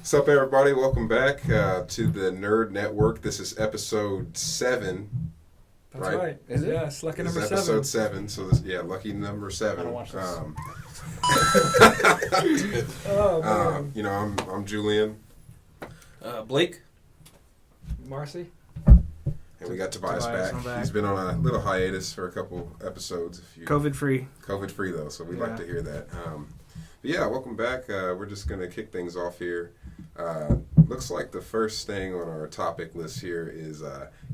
What's up, everybody? Welcome back to the Nerd Network. This is episode 7. That's right. Is it? Yes, lucky number 7. Episode 7. So this, lucky number 7. I don't watch this. Oh man. I'm Julian. Blake. Marcy. And we got Tobias back. back. He's been on a little hiatus for a couple episodes. COVID free. COVID free though, so we like to hear that. But yeah, welcome back. We're just gonna kick things off here. Looks like the first thing on our topic list here is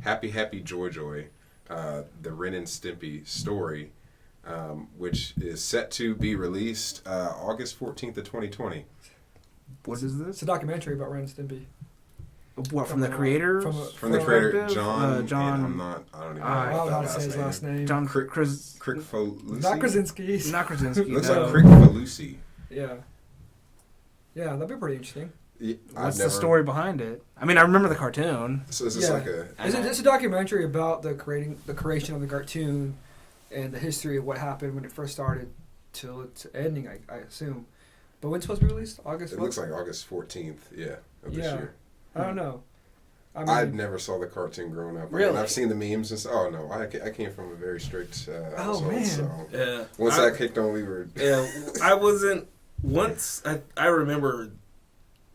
Happy Happy Joy Joy, the Ren and Stimpy story, which is set to be released August 14th of 2020. What is this? It's a documentary about Ren and Stimpy. What, from the creators? From the creator, John. John. I don't even know I don't know how to say his last name. John Crickfalusi? Not Krasinski. Not Krasinski. Looks no. like Crickfalusi. Yeah. Yeah, that'd be pretty interesting. Yeah, What's the story behind it? I mean, I remember the cartoon. So is this like a... It's a documentary about the creation of the cartoon and the history of what happened when it first started till its ending, I assume. But when's it supposed to be released? August? It looks like August 14th, of this year. I don't know. I never saw the cartoon growing up. Really? I've seen the memes and stuff. Oh, no. I came from a very strict household. man. So Yeah. once that kicked on, we were... Yeah, I wasn't... Once, I remember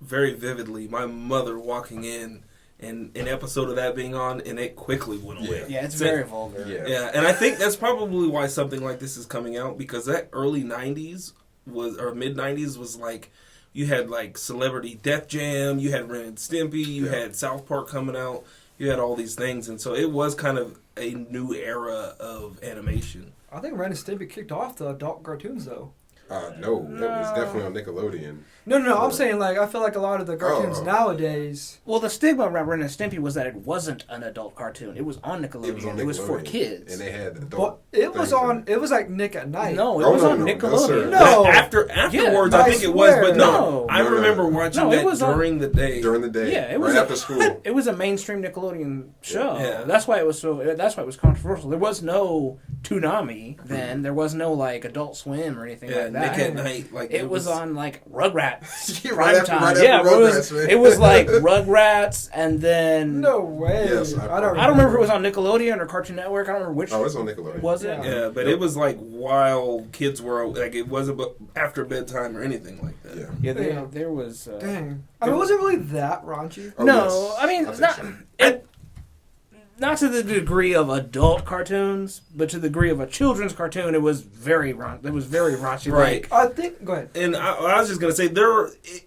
very vividly my mother walking in and an episode of that being on, and it quickly went away. Yeah, it's very vulgar. Yeah, and I think that's probably why something like this is coming out, because that early 90s or mid 90s was like... You had like Celebrity Death Jam, you had Ren and Stimpy, you had South Park coming out, you had all these things, and so it was kind of a new era of animation. I think Ren and Stimpy kicked off the adult cartoons, though. No, that was definitely on Nickelodeon. No, I'm saying, like, I feel like a lot of the cartoons nowadays... Well, the stigma around Ren and Stimpy was that it wasn't an adult cartoon. It was on Nickelodeon. It was for kids. And they had adult But it was on... It was like Nick at Night. No, it was on Nickelodeon. No. Afterwards, Yeah, I think it was, but no. I remember watching that during the day. During the day. Yeah, it was right after school. It was a mainstream Nickelodeon show. Yeah. That's why it was controversial. There was no Toonami then. There was no like Adult Swim or anything like that. Nick at Night. Like it was on like Rugrats right prime time. after Rugrats, it was like Rugrats, and then No way. Yes, I don't remember if it was on Nickelodeon or Cartoon Network. I don't remember which. Oh, it's on Nickelodeon. Was it? Yeah, but it was like while kids were like, it wasn't after bedtime or anything like that. Yeah, there was. Dang. I mean, was it really that raunchy? Oh, no, yes. I mean I not. think Not to the degree of adult cartoons, but to the degree of a children's cartoon, it was very raunchy. Right. Like, I think... Go ahead. And I was just going to say,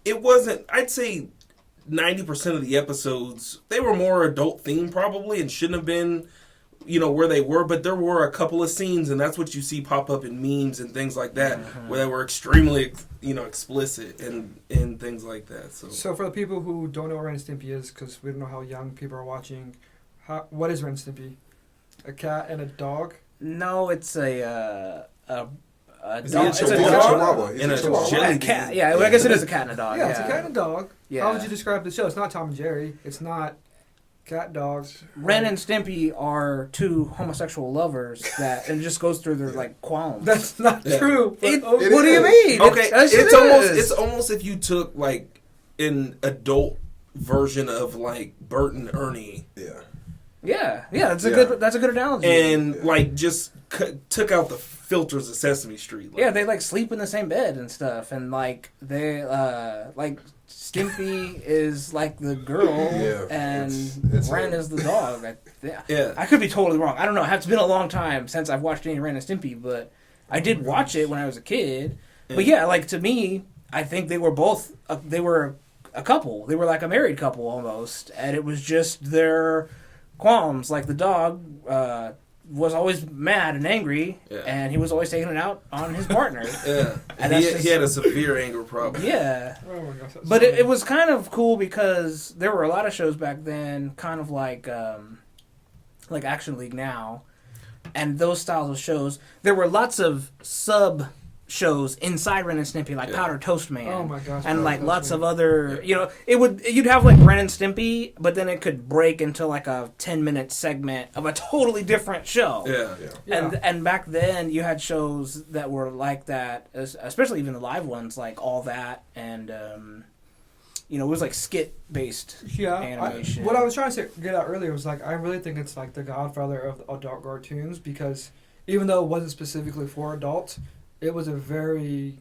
it wasn't, I'd say 90% of the episodes, they were more adult themed probably and shouldn't have been, where they were, but there were a couple of scenes, and that's what you see pop up in memes and things like that, where they were extremely, explicit and things like that. So for the people who don't know what Ren and Stimpy is, because we don't know how young people are watching... what is Ren and Stimpy? A cat and a dog? No, it's a dog. It's It's a a Chihuahua. And It's a a Chihuahua. jelly a cat. Yeah, I guess it is a cat and a dog. Yeah, it's a cat and a dog. Yeah. How would you describe the show? It's not Tom and Jerry. It's not cat, dogs. Ren and Stimpy are two homosexual lovers that, and it just goes through their like qualms. That's not true. It What do you is. mean? Okay, It's it's almost if you took like an adult version of like Bert and Ernie. Yeah. That's a good analogy. And like just took out the filters of Sesame Street. Yeah, they like sleep in the same bed and stuff, and like they like Stimpy is like the girl, and it's Ren is the dog. Yeah. I could be totally wrong. I don't know. It's been a long time since I've watched any Ren and Stimpy, but I did watch it when I was a kid. But yeah, like to me, I think they were both they were a couple. They were like a married couple almost, and it was just their qualms. Like the dog was always mad and angry, and he was always taking it out on his partner. And he had a severe anger problem. Yeah. Oh my gosh, But it was kind of cool because there were a lot of shows back then, kind of like Action League now, and those styles of shows. There were lots of sub shows inside Ren and Stimpy, like Powder Toast Man. Oh my gosh. And like lots of other, you'd have like Ren and Stimpy, but then it could break into like a 10-minute segment of a totally different show. And back then you had shows that were like that, especially even the live ones, like All That and You know, it was like skit based animation. What I was trying to get out earlier was like I really think it's like the godfather of adult cartoons because even though it wasn't specifically for adults, it was a very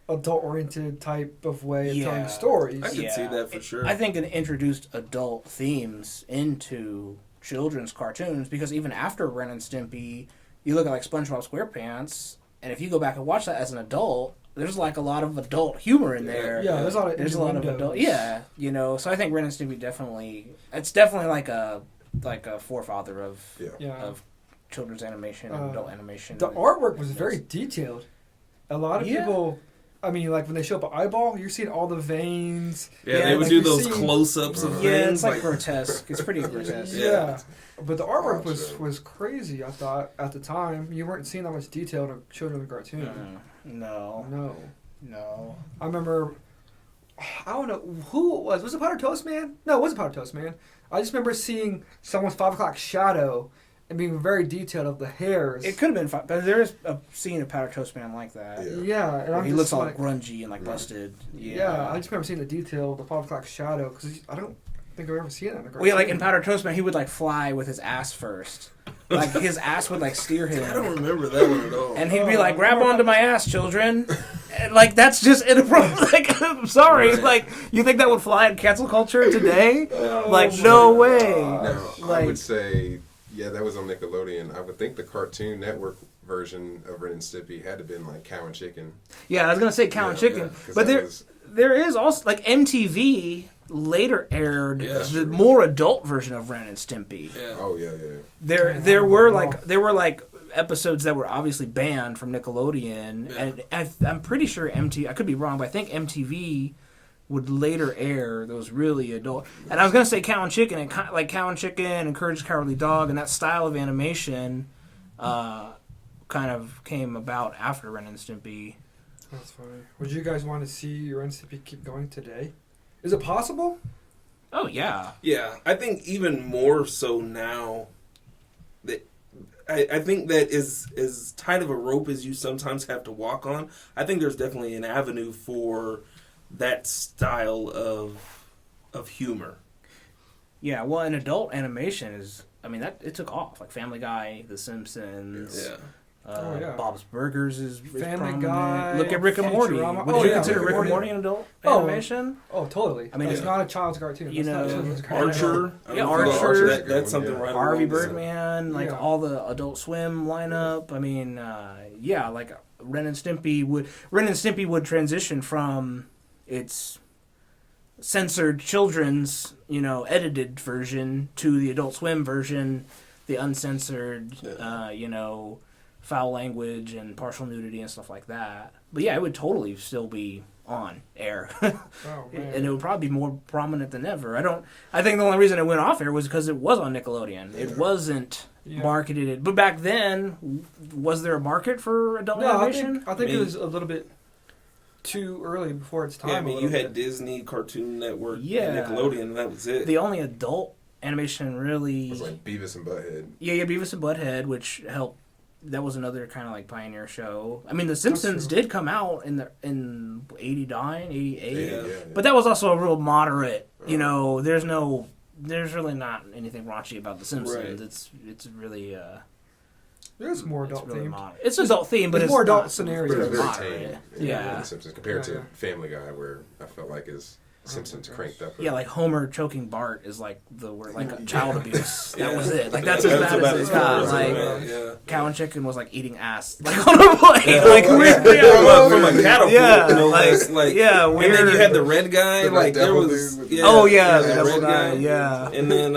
adult-oriented type of way of telling stories. I can see that for sure. I think it introduced adult themes into children's cartoons because even after Ren and Stimpy, you look at like SpongeBob SquarePants, and if you go back and watch that as an adult, there's like a lot of adult humor in there. Yeah, there's a lot of adult. Yeah, you know. So I think Ren and Stimpy it's definitely like a forefather of children's animation and adult animation. The artwork was very detailed. A lot of people. I mean, like when they show up an eyeball, you're seeing all the veins. Yeah, they would do those close-ups of things. Yeah, it's like grotesque. It's pretty grotesque. Yeah. But the artwork was crazy, I thought, at the time. You weren't seeing that much detail in a children's cartoon. No. I remember, I don't know who it was. Was it Powder Toast Man? No, it wasn't Powder Toast Man. I just remember seeing someone's 5 o'clock shadow and being very detailed of the hairs. It could have been fun, but there is a scene of Powder Toast Man like that. Yeah, and he looks all grungy and busted. Yeah, I just remember seeing the detail of the 5 o'clock shadow because I don't think I've ever seen it in a cartoon. Well, yeah, like in Powder Toast Man, he would like fly with his ass first. Like his ass would like steer him. I don't remember that one at all. And he'd be like, "Grab onto my ass, children." And, like that's just inappropriate. Like, I'm sorry. Right. Like you think that would fly in cancel culture today? No way. No, I would say. Yeah, that was on Nickelodeon. I would think the Cartoon Network version of Ren and Stimpy had to have been like Cow and Chicken. Yeah, I was gonna say Cow and Chicken, but there is also like MTV later aired the more adult version of Ren and Stimpy. Yeah. Oh yeah. There were like episodes that were obviously banned from Nickelodeon, and I'm pretty sure I could be wrong, but I think MTV would later air those really adult. And I was gonna say Cow and Chicken, and like Cow and Chicken and Courage the Cowardly Dog, and that style of animation, kind of came about after Ren and Stimpy. That's funny. Would you guys want to see Ren and Stimpy keep going today? Is it possible? Oh yeah. Yeah, I think even more so now. That I think that as tight of a rope as you sometimes have to walk on, I think there's definitely an avenue for that style of humor. Yeah, well, an adult animation is, I mean, it took off. Like Family Guy, The Simpsons, Bob's Burgers is Family prominent. Guy. Look at Rick and Morty. Would you consider Rick and Morty an adult animation? Oh, totally. I mean, it's not a child's cartoon. You know, Archer. Archer. That's something right. Harvey Birdman, all the Adult Swim lineup. I mean, like Ren and Stimpy would transition from its censored children's, edited version to the Adult Swim version, the uncensored, foul language and partial nudity and stuff like that. But yeah, it would totally still be on air. And it would probably be more prominent than ever. I think the only reason it went off air was because it was on Nickelodeon. It wasn't marketed. But back then, was there a market for adult animation? I think it was a little bit too early before its time. Yeah, I mean, you had Disney, Cartoon Network, and Nickelodeon, and that was it. The only adult animation really... It was like Beavis and Butthead. Yeah, Beavis and Butthead, which helped. That was another kind of like pioneer show. I mean, The Simpsons did come out in 89, 88, but that was also a real moderate. There's really not anything raunchy about The Simpsons. Right. It's really there's more adult really themed. It's adult themed, but it's more adult not, scenarios. But it's very moderate. tame. Yeah. The Simpsons compared to Family Guy, where I felt like Simpsons cranked up. Yeah, like Homer choking Bart is like the word, like child abuse. That was it. Like that's as bad as it got. Like Cow and Chicken was like eating ass, like on a plate, from a catapult. Weird. And then you had the red guy, like there was. The red guy. Yeah. And then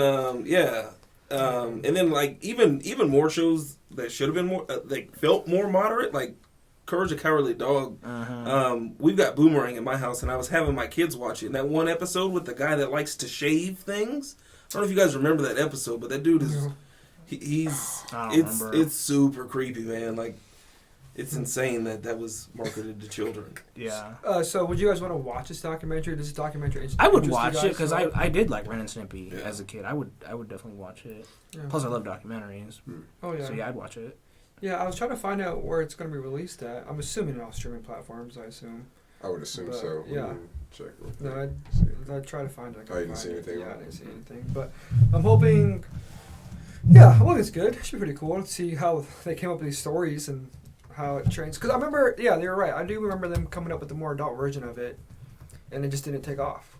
and then like even more shows that should have been more felt more moderate, like Courage the Cowardly Dog. We've got Boomerang in my house, and I was having my kids watch it. And that one episode with the guy that likes to shave things. I don't know if you guys remember that episode, but that dude is it's super creepy, man. Like it's insane that was marketed to children. Yeah. So would you guys want to watch this documentary? This documentary. I would watch it because I did like Ren and Stimpy as a kid. I would definitely watch it. Yeah. Plus, I love documentaries. Oh yeah. So yeah, I'd watch it. Yeah, I was trying to find out where it's going to be released at. I'm assuming on all streaming platforms. I assume. I would assume But, so. yeah. Check. Real No, quick. I try to find it. Oh, you didn't see anything? Yeah, I didn't see anything. But I'm hoping. Yeah, I hope it's good. It should be pretty cool to see how they came up with these stories and how it trains. Because I remember, yeah, they were right. I do remember them coming up with the more adult version of it, and it just didn't take off.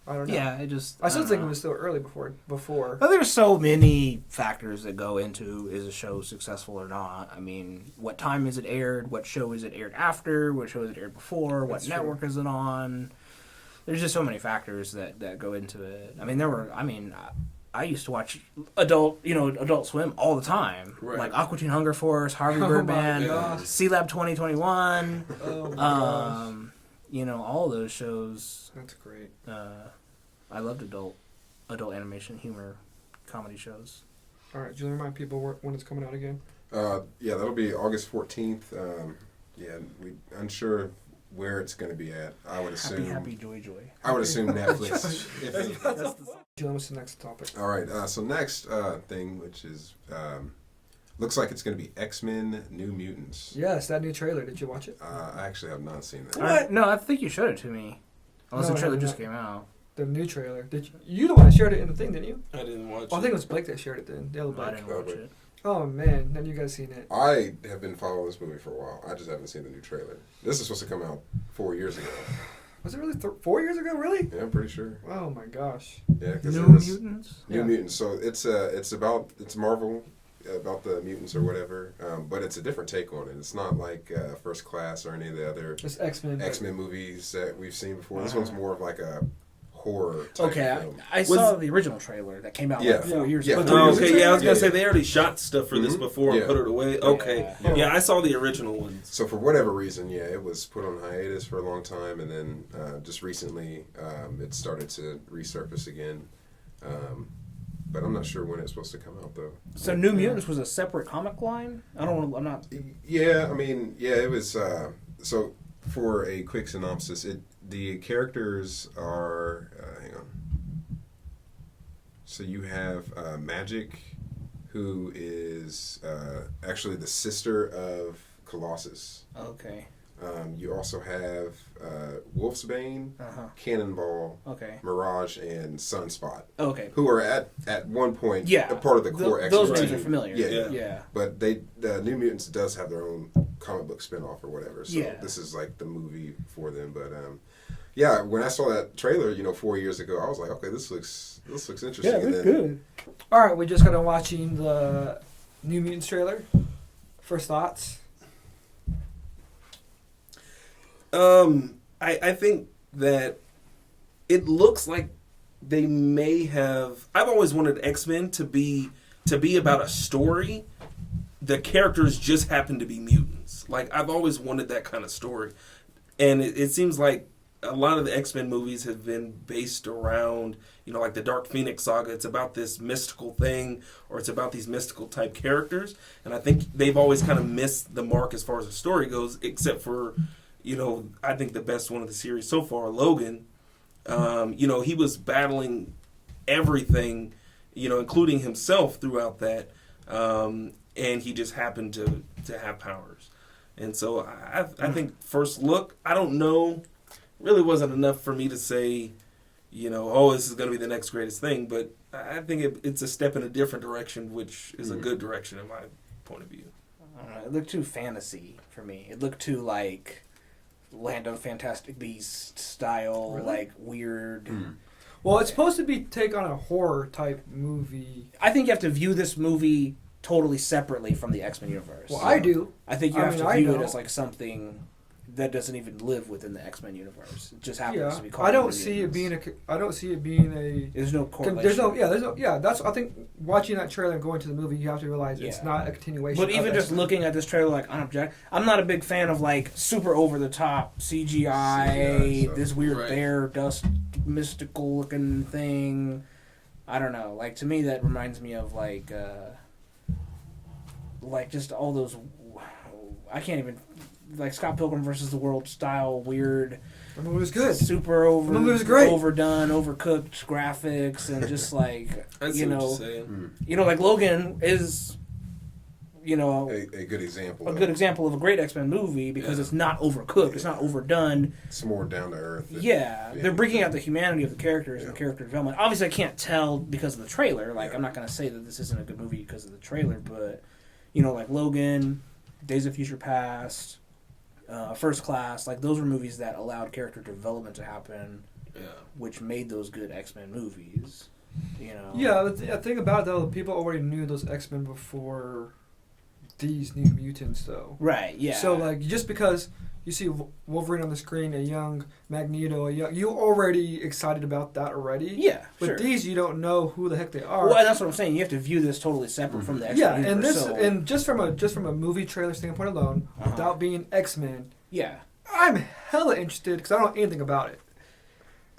I don't know. Yeah, it just. I still don't think know. it was still early before. Well, there's so many factors that go into is a show successful or not. I mean, what time is it aired? What show is it aired after? What show is it aired before? What That's true. network is it on? There's just so many factors that go into it. I mean, I used to watch Adult Swim all the time. Right. Like Aqua Teen Hunger Force, Harvey Oh my Birdman, gosh. C Lab 2021. Oh my gosh. All those shows. That's great. I loved adult animation, humor, comedy shows. All right, do you remind people when it's coming out again? Yeah, that'll be August 14th. Yeah, we unsure where it's going to be at. I would assume. Happy, joy. I would assume Netflix. if any. What's the next topic? All right. So next thing, which is looks like it's going to be X-Men: New Mutants. Yes, that new trailer. Did you watch it? I actually have not seen that. What? No, I think you showed it to me. Unless No, the I trailer have just not. came out. The new trailer. Did you the one that shared it in the thing, didn't you? I didn't watch Oh, I it. think it was Blake that shared it then. The other No, I Blake. didn't watch it. Oh man, then you guys seen it. I have been following this movie for a while. I just haven't seen the new trailer. This is supposed to come out 4 years ago. Was it really 4 years ago? Really? Yeah, I'm pretty sure. Oh my gosh. Yeah, because New it was Mutants? New Yeah. Mutants. So it's Marvel about the mutants or whatever, but it's a different take on it. It's not like First Class or any of the other It's X-Men. X-Men movies that we've seen before. This Uh-huh. one's more of like a horror type Okay, film. I saw the original trailer that came out Yeah. like 4 years Yeah. ago. Oh, okay, yeah, I was Yeah, gonna say yeah. they already shot stuff for this Mhm. before and Yeah. put it away. Okay, Yeah. yeah, I saw the original ones. So for whatever reason, yeah, it was put on hiatus for a long time, and then just recently it started to resurface again. But I'm not sure when it's supposed to come out though. So New Mutants was a separate comic line? I'm not... Yeah, I mean, yeah, it was. So for a quick synopsis, the characters are. Hang on. So you have Magic, who is actually the sister of Colossus. Okay. You also have Wolfsbane, Uh-huh. Cannonball, Okay. Mirage, and Sunspot, Okay. who are at one point Yeah. a part of the core X-Men Those names team. are familiar. Yeah. Yeah. But the New Mutants does have their own comic book spinoff or whatever. So Yeah. this is like the movie for them. But yeah, when I saw that trailer, 4 years ago, I was like, okay, this looks interesting. Yeah, it And looked then- good. All right, we just got done watching the New Mutants trailer. First thoughts? I think that it looks like they may have. I've always wanted X-Men to be about a story. The characters just happen to be mutants. Like I've always wanted that kind of story, and it seems like a lot of the X-Men movies have been based around, like the Dark Phoenix saga. It's about this mystical thing, or it's about these mystical type characters, and I think they've always kind of missed the mark as far as the story goes, except for. I think the best one of the series so far, Logan. He was battling everything, including himself throughout that, and he just happened to have powers. And so I think first look, I don't know, really wasn't enough for me to say, this is going to be the next greatest thing. But I think it's a step in a different direction, which is a good direction in my point of view. I don't know. It looked too fantasy for me. It looked too like Land of Fantastic Beasts style, Really? like weird. Well, it's supposed to be take on a horror type movie. I think you have to view this movie totally separately from the X-Men universe. Well, I do. I think you I have mean, to I view it don't. as like something that doesn't even live within the X-Men universe. It just happens Yeah, to be called. I don't New see it Mutants. being a. I don't see it being a. There's no correlation. There's no. Yeah, that's. I think watching that trailer and going to the movie, you have to realize it's Yeah. not a continuation. But of even just X-Men. looking at this trailer, like I'm not a big fan of like super over the top CGI, stuff. this weird Right. bear dust mystical looking thing. I don't know. Like to me, that reminds me of like just all those. I can't even like Scott Pilgrim versus the World style weird. the movie was good. Super The movie was great. overdone, overcooked graphics, and just like I see what you're know, saying. like Logan is you know, a good example. a good example of a great X-Men movie because it's not overcooked, it's not overdone. It's more down to earth. Yeah, they're bringing out the humanity of the characters and the character development. Obviously, I can't tell because of the trailer. Like, I'm not going to say that this isn't a good movie because of the trailer, but, you know, like Logan, Days of Future Past, First Class, like, those were movies that allowed character development to happen, which made those good X-Men movies, you know? Yeah, the thing about it, though, people already knew those X-Men before these New Mutants, though. Right, yeah. So, like, just because you see Wolverine on the screen, a young Magneto, you're already excited about that already. Yeah, but sure. these, you don't know who the heck they are. Well, that's what I'm saying. You have to view this totally separate from the X-Men and universe, this, and just from a movie trailer standpoint alone, without being X-Men, I'm hella interested because I don't know anything about it.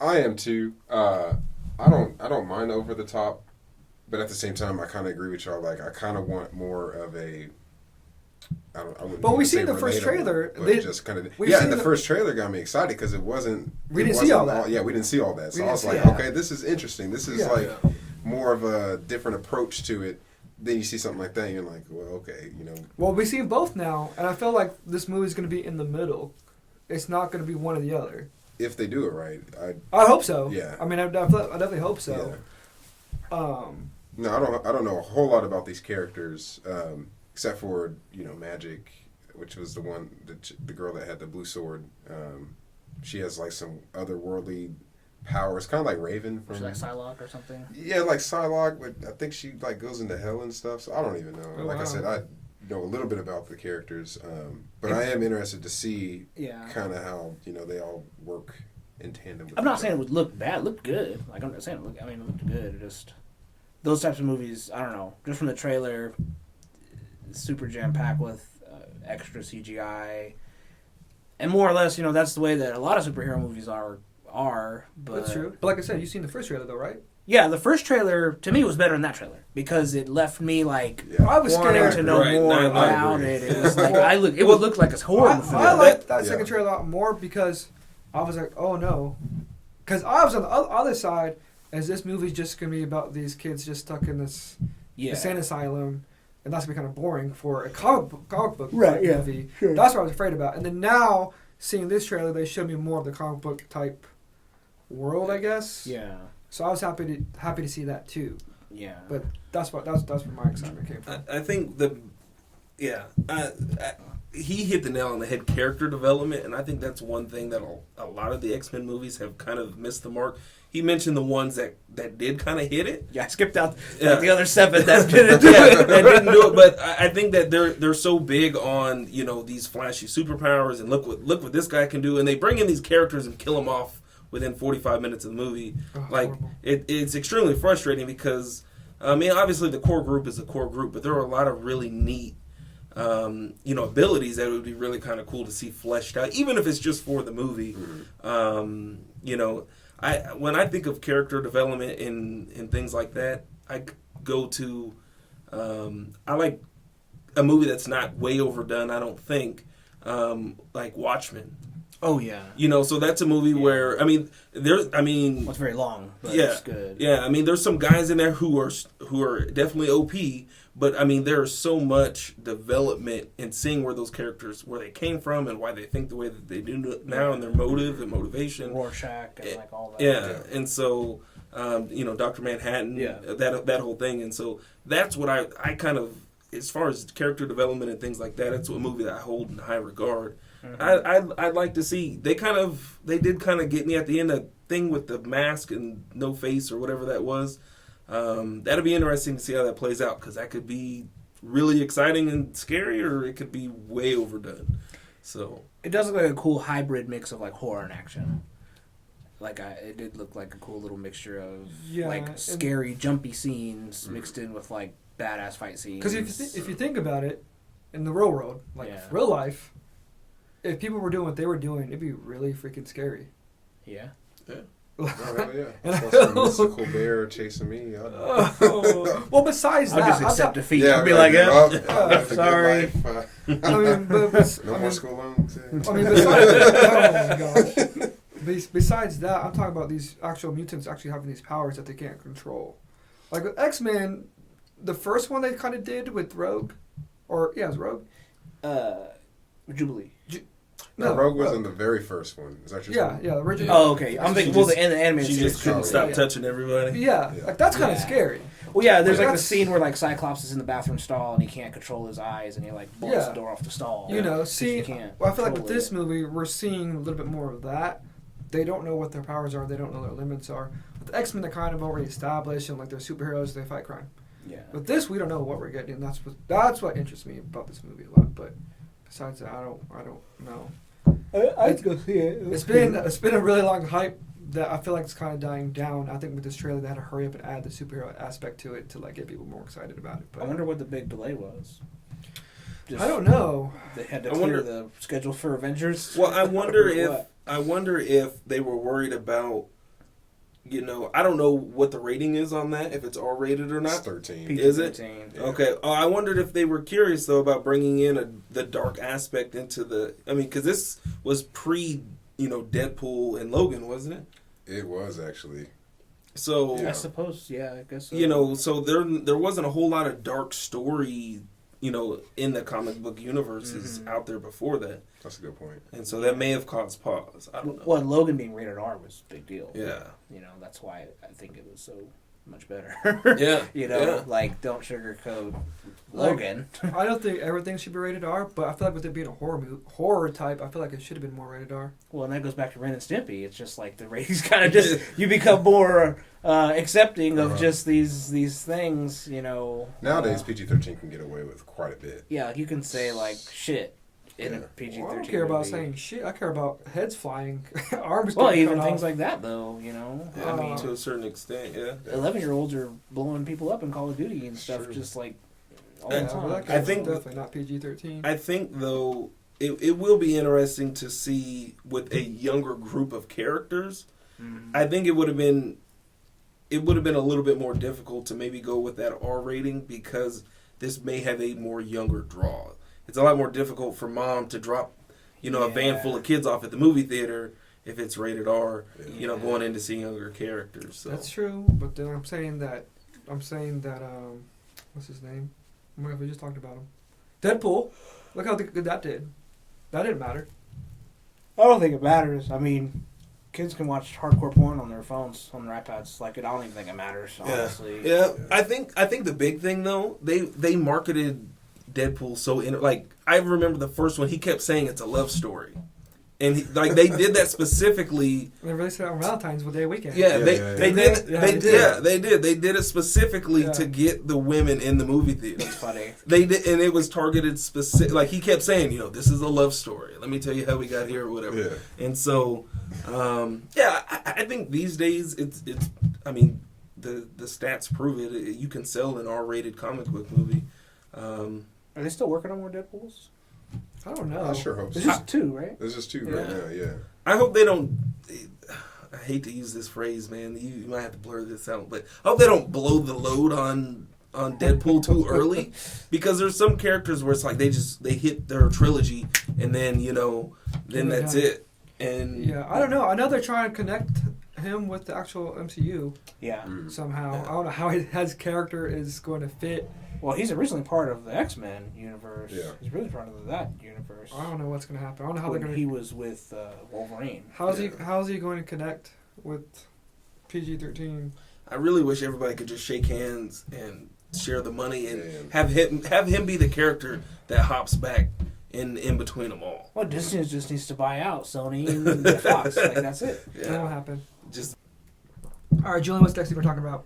I am too. I don't mind over the top, but at the same time, I kind of agree with y'all. Like, I kind of want more of a. I wouldn't But we say seen the first relatable, trailer. but They- just kind of. we've Yeah, seen and the the- first trailer got me excited because it wasn't. We it didn't see wasn't all that. Yeah, we didn't see all that. So We I was didn't like, see that. okay, this is interesting. This is Yeah. like more of a different approach to it. Then you see something like that, and you're like, well, okay, you know. Well, we've seen both now, and I feel like this movie's going to be in the middle. It's not going to be one or the other. If they do it right, I hope so. Yeah. I mean, I definitely hope so. Yeah. No, I don't know a whole lot about these characters, except for, you know, Magic, which was the one, the girl that had the blue sword. She has like some otherworldly powers, kind of like Raven from. Is like Psylocke or something? Yeah, like Psylocke, but I think she like goes into hell and stuff. So I don't even know. Oh, Like wow. I said, I know a little bit about the characters, but I am interested to see kind of how, you know, they all work in tandem. With I'm not each saying it other. would look bad. It looked good. Like, I'm not saying it looked. I mean, it looked good. It just those types of movies. I don't know. Just from the trailer, super jam packed with extra CGI, and more or less, you know, that's the way that a lot of superhero movies are. But That's true. But like I said, you've seen the first trailer, though, right? yeah, the first trailer to me was better than that trailer because it left me like I was wanting scared to know Right, more no, I about agree. it. It was like it would look like a horror movie. I liked that Yeah. second trailer a lot more because I was like, oh no. Because I was on the other side, as this movie's just going to be about these kids just stuck in this insane asylum, and that's going to be kind of boring for a comic book Right, type yeah, movie. sure. That's what I was afraid about. And then now, seeing this trailer, they showed me more of the comic book type world, I guess. Yeah. So I was happy to see that too. Yeah. But that's where my excitement came from. I think he hit the nail on the head, character development, and I think that's one thing that a lot of the X-Men movies have kind of missed the mark. He mentioned the ones that did kind of hit it. Yeah, I skipped out like the other 7 that didn't. That didn't do it, but I think that they're so big on, you know, these flashy superpowers and look what this guy can do, and they bring in these characters and kill them off within 45 minutes of the movie. Like Horrible. it's extremely frustrating because I mean, obviously the core group is a core group, but there are a lot of really neat you know, abilities that would be really kind of cool to see fleshed out, even if it's just for the movie. You know, when I think of character development and things like that, I go to I like a movie that's not way overdone. I don't think like Watchmen. Oh yeah. You know, so that's a movie where well, it's very long, but it's good. Yeah, I mean, there's some guys in there who are definitely OP, but I mean, there's so much development in seeing where those characters, where they came from, and why they think the way that they do now, and their motive and motivation. Rorschach and like all that. Yeah, and so you know, Dr. Manhattan, that whole thing, and so that's what I kind of, as far as character development and things like that, it's a movie that I hold in high regard. I'd like to see. They did kind of get me at the end, the thing with the mask and no face or whatever that was. That'd be interesting to see how that plays out, because that could be really exciting and scary, or it could be way overdone. So it does look like a cool hybrid mix of like horror and action. Like it did look like a cool little mixture of like scary, jumpy scenes mixed in with like badass fight scenes. Because if you think about it, in the real world, like real life, if people were doing what they were doing, it'd be really freaking scary. Yeah. Oh, hell yeah. It's like some mystical bear chasing me. Well, besides I'll that, just accept defeat. Yeah, I'll be like, sorry. I mean, no more school loans. I mean, besides, oh my gosh. Besides that, I'm talking about these actual mutants actually having these powers that they can't control. Like with X-Men, the first one they kind of did with Rogue, Or it was Rogue. Jubilee. No, Rogue was in the very first one. Is that your Yeah, the original. Oh, okay. I'm thinking, the animated She series. just couldn't stop touching everybody. Yeah, like that's kind of Yeah. scary. Well, yeah, there's like the That's- scene where like Cyclops is in the bathroom stall and he can't control his eyes and he like bolts the door off the stall. You know, Because see, you can't well, I feel like with control this it. movie, we're seeing a little bit more of that. They don't know what their powers are. They don't know their limits are. With the X-Men, they're kind of already established and like they're superheroes. They fight crime. Yeah. With this, we don't know what we're getting. And that's what interests me about this movie a lot. But besides that, I don't know. I'd go see it. It's been a really long hype that I feel like it's kind of dying down. I think with this trailer, they had to hurry up and add the superhero aspect to it to like get people more excited about it. But I wonder what the big delay was. I don't know. They had to clear the schedule for Avengers. Well, I wonder Or if they were worried about, you know, I don't know what the rating is on that, if it's R-rated or It's not. 13. Is it? Yeah. Okay. I wondered if they were curious, though, about bringing in the dark aspect into the... I mean, because this was pre, Deadpool and Logan, wasn't it? It was, actually. So... I suppose, I guess so. So there wasn't a whole lot of dark story, in the comic book universes out there before that. That's a good point. And so that may have caused pause. I don't know. Well, Logan being rated R was a big deal. Yeah. That's why I think it was so much better. Yeah. Like, don't sugarcoat Logan. I don't think everything should be rated R, but I feel like with it being a horror type, I feel like it should have been more rated R. Well, and that goes back to Ren and Stimpy. It's just like the ratings kind of just... you become more accepting of just these things, Nowadays, PG-13 can get away with quite a bit. Yeah, you can say, like, shit in a PG-13 Well, I don't care about movie. saying shit. I care about heads flying, arms Well, getting even cut things off. like that, though, I mean, to a certain extent, yeah. 11-year-olds are blowing people up in Call of Duty and stuff, Sure. just like all Yeah, the well, time. that I guy's think- definitely not PG-13. I think, though, it will be interesting to see with a younger group of characters. Mhm. I think it would have been a little bit more difficult to maybe go with that R rating because this may have a more younger draw. It's a lot more difficult for mom to drop, a van full of kids off at the movie theater if it's rated R, going in to see younger characters. So. That's true, but then I'm saying that, what's his name? We just talked about him. Deadpool. Look how good that did. That didn't matter. I don't think it matters. I mean, kids can watch hardcore porn on their phones, on their iPads. Like, I don't even think it matters, honestly. Yeah. I think the big thing though, they marketed Deadpool so I remember the first one, he kept saying it's a love story. And they did that specifically. They released it on Valentine's Day weekend. Yeah, they did. They did it specifically Yeah. to get the women in the movie theater. That's funny. They did, and it was targeted specific. Like he kept saying, this is a love story. Let me tell you how we got here or whatever. Yeah. And so, I think these days it's. I mean, the stats prove it. You can sell an R-rated comic book movie. Are they still working on more Deadpools? I don't know. I sure hope There's so. just 2, right? There's just 2 right now, yeah. I hope they don't. I hate to use this phrase, man. You might have to blur this out, but I hope they don't blow the load on Deadpool too early, because there's some characters where it's like they hit their trilogy and then then that's it. And Yeah, I don't know. I know they're trying to connect him with the actual MCU Yeah. somehow. Yeah. I don't know how his character is going to fit. Well, he's originally part of the X-Men universe. Yeah. He's really part of that universe. I don't know what's going to happen. I don't know how When they're going he to. was with Wolverine. How's he going to connect with PG-13? I really wish everybody could just shake hands and share the money and Yeah. have him be the character that hops back in between them all. Well, Disney just needs to buy out Sony and Fox. Like, that's it. That won't happen. Just All right, Julian, what's next thing we're talking about?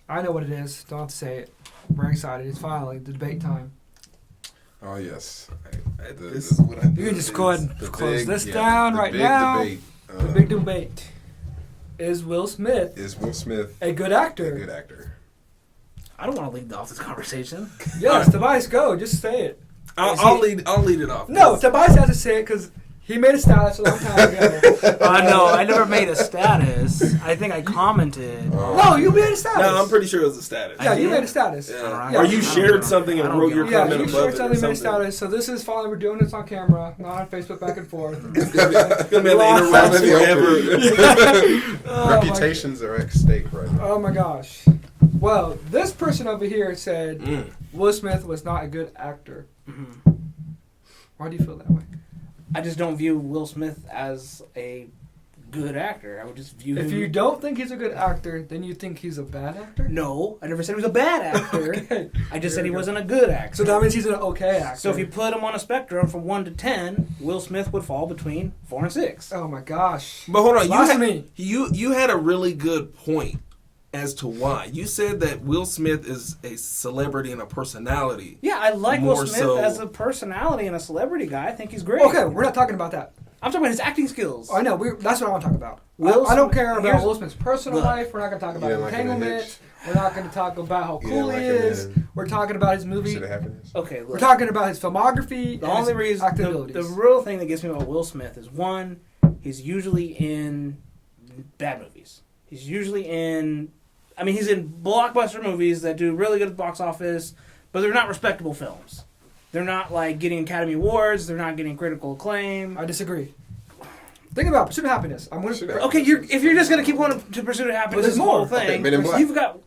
I know what it is. Don't have to say it. We're excited. It's finally the debate time. Oh, yes. this is what I do. You can just go ahead and The close big- this yeah, down the right big now. Debate, The big debate. Is Will Smith is Will Smith a good a actor? good actor? I don't want to lead off this conversation. Yes, Tobias, go. Just say it. I'll lead it off. No, Tobias has to say it because he made a status a long time ago. No, I never made a status. I think I commented. No, you made a status. No, I'm pretty sure it was a status. Yeah, you did? made a status. Yeah. Yeah. Or you I don't shared know. something I and don't wrote know. your Yeah, comment you above shared it or something, made a something. status. So this is finally, we're doing this on camera, not on Facebook back and forth. It's gonna be on the interwebs forever. Oh, my- Reputations are at stake right now. Oh my gosh. Well, this person over here said Will Smith was not a good actor. Mm-hmm. Why do you feel that way? I just don't view Will Smith as a good actor. I would just view him... If you don't think he's a good actor, then you think he's a bad actor? No, I never said he was a bad actor. Okay. I just said he wasn't a good actor. So that means he's an okay actor. So if you put him on a spectrum from 1 to 10, Will Smith would fall between 4 and 6. Oh my gosh. But hold on, Blasphemy. you had a really good point as to why. You said that Will Smith is a celebrity and a personality. Yeah, I like Will More Smith so- as a personality and a celebrity guy. I think he's great. Okay, we're not talking about that. I'm talking about his acting skills. I know, that's what I want to talk about. Will I don't Smith- care about here's- Will Smith's personal look. life. We're not going to talk about You didn't like him in entanglement. Hitch? We're not going to talk about how You cool didn't he like him is. in- We're talking about his movie. Should have happened. Okay, look. We're talking about his filmography. The and only his reason, acting the abilities. real thing that gets me about Will Smith is, one, he's usually in bad movies. He's usually in, he's in blockbuster movies that do really good at the box office, but they're not respectable films. They're not like getting Academy Awards. They're not getting critical acclaim. I disagree. Think about Pursuit of Happiness. I'm going Pursuit to. of Okay, if you're just gonna keep going to Pursuit of Happiness, there's this whole more. thing, Men in Black. you've got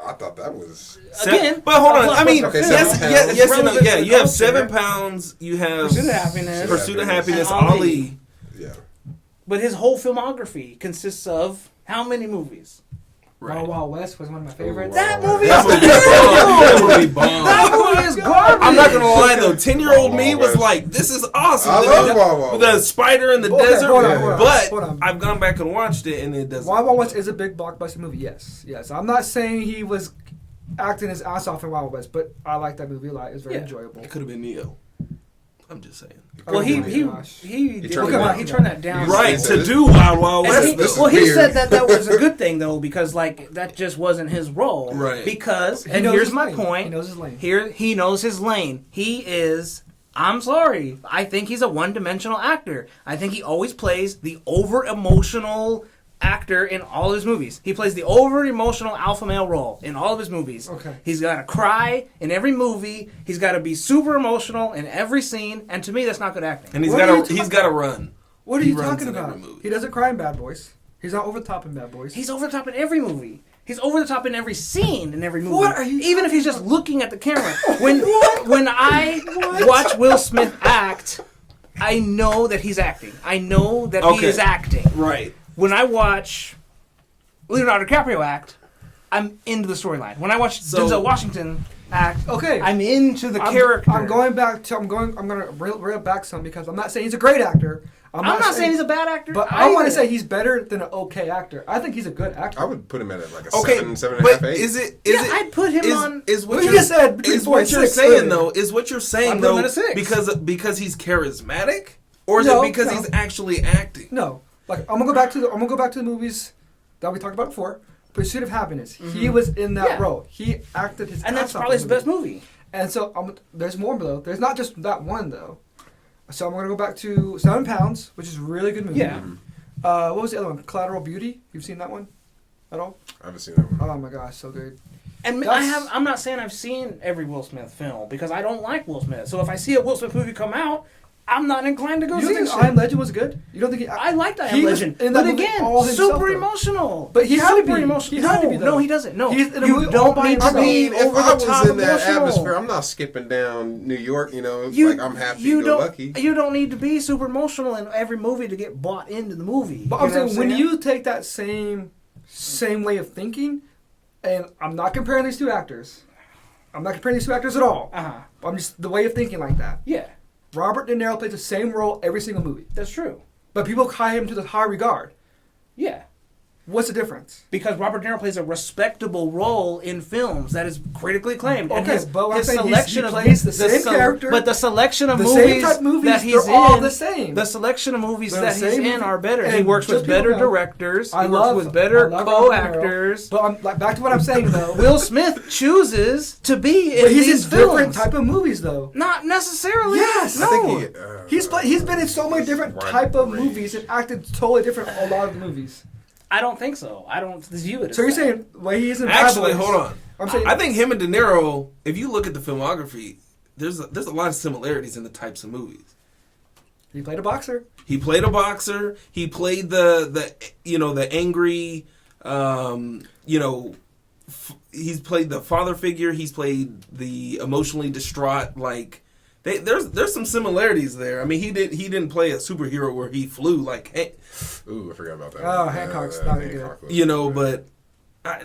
I thought that was. again. But hold on, a I mean, blockbuster Okay, film. yes, yes, Pounds. yes, and no, Relevant yeah. to You have culture. 7 Pounds. You have Pursuit of Happiness. Pursuit of Happiness. And Ali. Ali. Yeah. But his whole filmography consists of how many movies? Wild Wild West was one of my favorites. That movie That is movie bomb. That movie is garbage. I'm not gonna lie though. 10-year-old me Wild was West. like, "This is awesome." I love Wild Wild With the spider in the Okay, desert. hold on, hold on, But hold on. I've gone back and watched it, and it doesn't. Wild Wild West is a big blockbuster movie. Yes. I'm not saying he was acting his ass off in Wild West, but I like that movie a lot. It was very Yeah. enjoyable. It could have been Neo. I'm just saying. Well, Oh he my gosh. turned it down. he turned that down. Right said to it. do Wild Wild And West. he, This is well, he weird. said that was a good thing though, because like that just wasn't his role. Right. Because He and knows here's his my lane. point. He knows his lane. Here he knows his lane. He is. I'm sorry. I think he's a one-dimensional actor. I think he always plays the over-emotional actor in all his movies. He plays the over-emotional alpha male role in all of his movies. Okay. He's got to cry in every movie. He's got to be super emotional in every scene. And to me, that's not good acting. And he's What are you got to run. What are He you runs talking in every about? movie. He doesn't cry in Bad Boys. He's not over the top in Bad Boys. He's over the top in every movie. He's over the top in every scene in every movie. What are you Even if he's just looking at the camera. When I What? watch Will Smith act, I know that he's acting. I know that he Okay. is acting. Right. When I watch Leonardo DiCaprio act, I'm into the storyline. When I watch So- Denzel Washington act, Okay. I'm into the character. I'm going to reel back some because I'm not saying he's a great actor. I'm not saying he's a bad actor. But I want to either. say he's better than an okay actor. I think he's a good actor. I would put him at like a Okay, 7, but 7.5, 8. is it? Yeah, I'd put him on. Is what Well, you you're just said between is 4 and what you're 6 saying earlier. though? Is what you're saying I'd put him though? at a 6. Because he's charismatic, or is No, it because no. he's actually acting? No, like I'm gonna go back to the movies that we talked about before. Pursuit of Happiness. He was in that Yeah. role. He acted his And ass that's off probably in his the best movie. And so there's more though. There's not just that one though. So I'm gonna go back to 7 Pounds, which is a really good movie. Yeah. What was the other one? Collateral Beauty. You've seen that one at all? I haven't seen that one. Oh my gosh, so good. And That's- I'm not saying I've seen every Will Smith film because I don't like Will Smith. So if I see a Will Smith movie come out, I'm not inclined to go You see don't think it. I Am Legend was good? You don't think I liked I Am He was Legend, in that but movie again, all himself, super though. emotional. But he had to super be. emotional. He had to be, no, though. he doesn't. No, He's in a you movie all don't by need to himself. be If over I the top was in that emotional. atmosphere, I'm not skipping down New York, You, like I'm happy you go don't, lucky. You don't need to be super emotional in every movie to get bought into the movie. But You I'm know what saying when you take that same way of thinking, and I'm not comparing these two actors. I'm not comparing these two actors at all. Uh-huh. I'm just the way of thinking like that. Yeah, Robert De Niro plays the same role every single movie, that's true. but people high him to the high regard. Yeah. What's the difference? Because Robert De Niro plays a respectable role in films that is critically acclaimed. And Okay, his, but what his I'm saying, selection he of plays the same character, but the selection of the movies, same type of movies, that he's they're all in, the same. The selection of movies They're that the he's same in movie. are better. He And works with just people better know, directors. I He love works with better Robert De Niro. co-actors. But I'm like back to what I'm saying though. Will Smith chooses to be in but he's these in films. different type of movies though. Not necessarily. Yes. No. I think He's been in so many different Wide type of range. movies and acted totally different in a lot of the movies. I don't think so. I don't view it as So you're that. saying well he is in Bad Actually, Boys. hold on. I'm saying I think him and De Niro, if you look at the filmography, there's a lot of similarities in the types of movies. he played a boxer. He played a boxer. He played the angry, he's played the father figure. He's played the emotionally distraught. Like there's some similarities there. I mean, he didn't play a superhero where he flew like. Ooh, I forgot about that. Oh, Hancock's not good. You know, but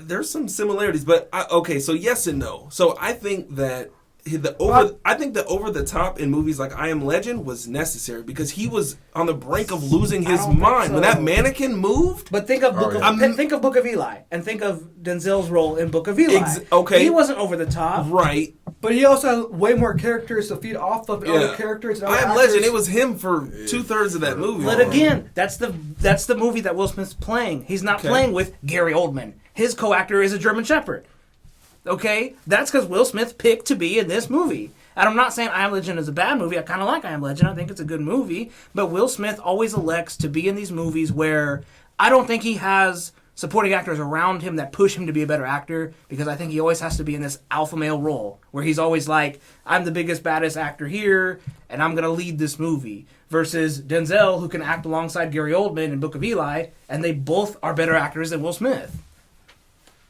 there's some similarities. But okay, so yes and no. So I think that. I think the over the top in movies like I Am Legend was necessary because he was on the brink of losing his mind so. when that mannequin moved. But think of Book of Eli and think of Denzel's role in Book of Eli. Okay, he wasn't over the top, right? But he also had way more characters to feed off of other characters. And I Am Legend. It was him for 2/3 of that movie. But again, that's the movie that Will Smith's playing. He's not playing with Gary Oldman. His co-actor is a German Shepherd. Okay? That's because Will Smith picked to be in this movie. And I'm not saying I Am Legend is a bad movie. I kind of like I Am Legend. I think it's a good movie. But Will Smith always elects to be in these movies where I don't think he has supporting actors around him that push him to be a better actor, because I think he always has to be in this alpha male role where he's always like, I'm the biggest, baddest actor here, and I'm going to lead this movie. Versus Denzel, who can act alongside Gary Oldman in Book of Eli, and they both are better actors than Will Smith.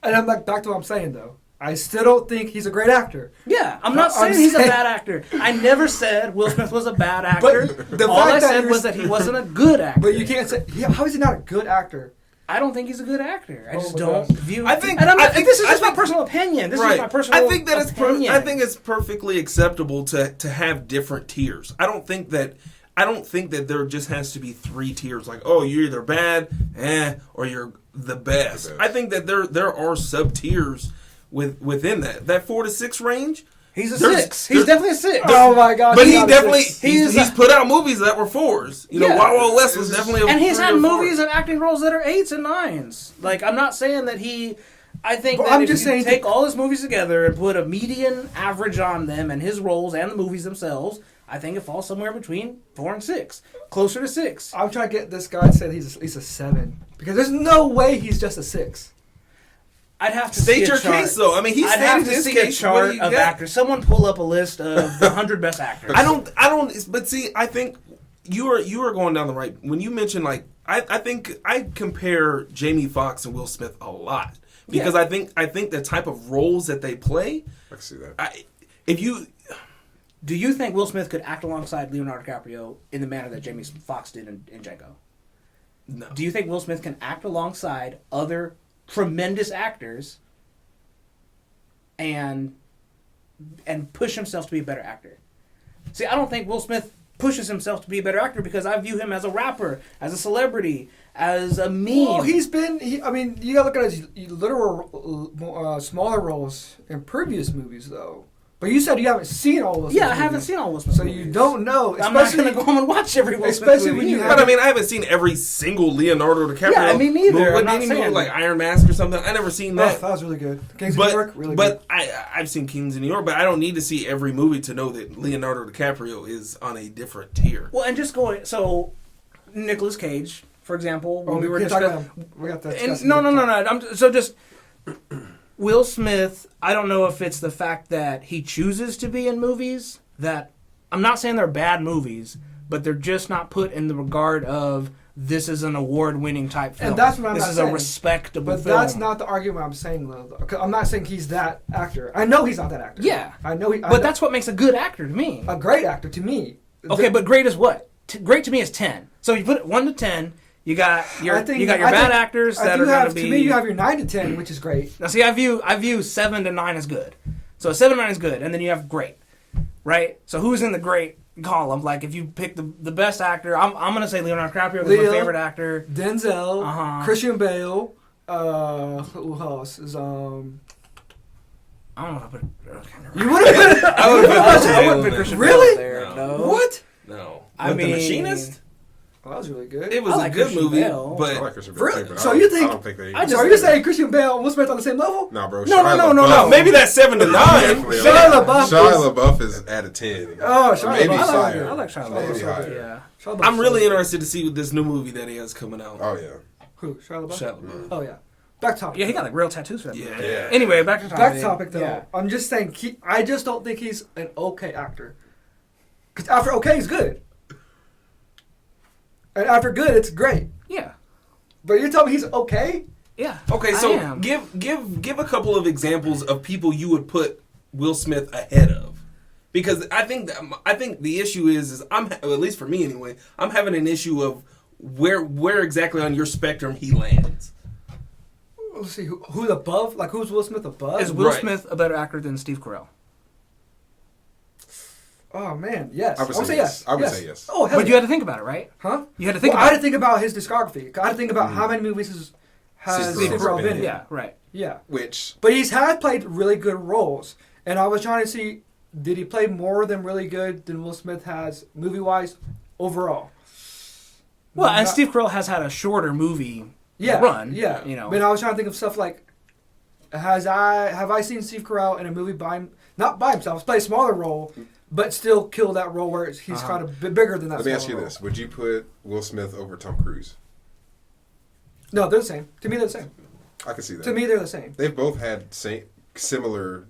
And I'm back to what I'm saying, though. I still don't think he's a great actor. Yeah, I'm not saying he's a bad actor. I never said Will Smith was a bad actor. But all I said was that he wasn't a good actor. But you can't say, how is he not a good actor? I don't think he's a good actor. I just don't view. I think, and I think this is just my personal opinion. This is my personal. I think that opinion. I think it's perfectly acceptable to have different tiers. I don't think that there just has to be 3 tiers. Like, oh, you're either bad, or you're the best. I think that there are sub tiers within that 4 to 6 range. He's a 6. He's definitely a 6. Oh my God! But he definitely he's put out movies that were 4s. You know, Wild Wild West was definitely and he's had movies and acting roles that are 8s and 9s. Like, I'm not saying that he. I think that if you take all his movies together and put a median average on them and his roles and the movies themselves, I think it falls somewhere between 4 and 6, closer to 6. I'm trying to get this guy to say he's a 7 because there's no way he's just a 6. I'd have to state your case, though. I mean, he's stated his case. I'd have to see a chart of actors. Someone pull up a list of the 100 best actors. I don't. But see, I think you are going down the right. When you mention like, I think I compare Jamie Foxx and Will Smith a lot because I think the type of roles that they play. I can see that. Do you think Will Smith could act alongside Leonardo DiCaprio in the manner that Jamie Foxx did in Django? No. Do you think Will Smith can act alongside other tremendous actors and push himself to be a better actor? See, I don't think Will Smith pushes himself to be a better actor because I view him as a rapper, as a celebrity, as a meme. Well, you gotta look at his literal smaller roles in previous movies, though. But you said you haven't seen all those. Yeah, I haven't seen all Will Smith movies. So you don't know. I'm not going to go home and watch every Will Smith especially movie. when you But I mean, I haven't seen every single Leonardo DiCaprio. Yeah, me neither. What did he do, like Iron Mask or something? I never seen that. That was really good. Kings of New York, really good. But I've seen Kings of New York, but I don't need to see every movie to know that Leonardo DiCaprio is on a different tier. Well, and just going so, Nicolas Cage, for example, when we were discussing. Just Will Smith, I don't know if it's the fact that he chooses to be in movies that, I'm not saying they're bad movies, but they're just not put in the regard of this is an award-winning type film. And that's what I'm this not is saying. A respectable but film. That's not the argument I'm saying, though. Because I'm not saying he's that actor. I know he's not that actor. Yeah. I know But that's what makes a good actor to me. a great actor to me. Okay, but great is what? Great to me is 10. So you put it 1 to 10. You got your bad actors that are going to be. To me, you have your 9 to 10, which is great. Now, see, I view 7 to 9 as good. So 7 to 9 is good, and then you have great, right? So who's in the great column? Like if you pick the best actor, I'm going to say Leonardo DiCaprio is my favorite actor. Denzel, Christian Bale. Who else is I don't know if I put. You would have put it. I would put Christian Really? Bale there. No. What? No. I mean, The Machinist? Well, that was really good. It was like a good Christian movie, Bale. but I like Christian Bale Really? too, but So I you don't- think- I don't think they. I So are you saying Christian Bale and Will Smith on the same level? Nah, bro. No. no. Maybe that's 7 to 9. Shia LaBeouf is at a 10. Oh, Shia Maybe LaBeouf. higher. I like Shia Maybe LaBeouf. higher. Yeah. Shia LaBeouf. I'm really interested to see what this new movie that he has coming out. Oh yeah. Who? Shia LaBeouf? Shia LaBeouf. Oh, yeah. Back topic. Yeah, he got like real tattoos for that. Yeah. Yeah. Anyway, back to topic. Back topic, though. Yeah. I'm just saying, I just don't think he's an okay actor. Because after okay is good. And after good, it's great. Yeah. But you tell me he's okay? Yeah. Okay, I so am. give a couple of examples of people you would put Will Smith ahead of, because I think the issue is at least for me anyway, I'm having an issue of where exactly on your spectrum he lands. Let's see who's above. Like who's Will Smith above? Is Will Right. Smith a better actor than Steve Carell? Oh man, yes. I would say yes. I would say yes. Oh hell But you yeah. had to think about it, right? Huh? You had to think I about had to think about his discography. I had to think about how many movies has Steve Steve Carell Carell been been in. in. Yeah, right. Yeah. Which But he's had played really good roles, and I was trying to see, did he play more than really good than Will Smith has movie wise overall? Well, and Not- Steve Carell has had a shorter movie yeah, run. Yeah, You know. But I was trying to think of stuff like, have I seen Steve Carell in a movie not by himself, play a smaller role, but still kill that role where he's kind of bigger than that. let me ask you smaller this: would you put Will Smith over Tom Cruise? role. No, they're the same. To me, they're the same. I can see that. To me, they're the same. They've both had similar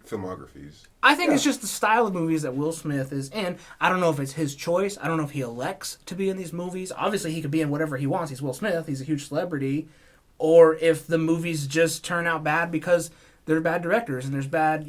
filmographies. I think Yeah. it's just the style of movies that Will Smith is in. I don't know if it's his choice. I don't know if he elects to be in these movies. Obviously, he could be in whatever he wants. He's Will Smith. He's a huge celebrity. Or if the movies just turn out bad because they're bad directors and there's bad,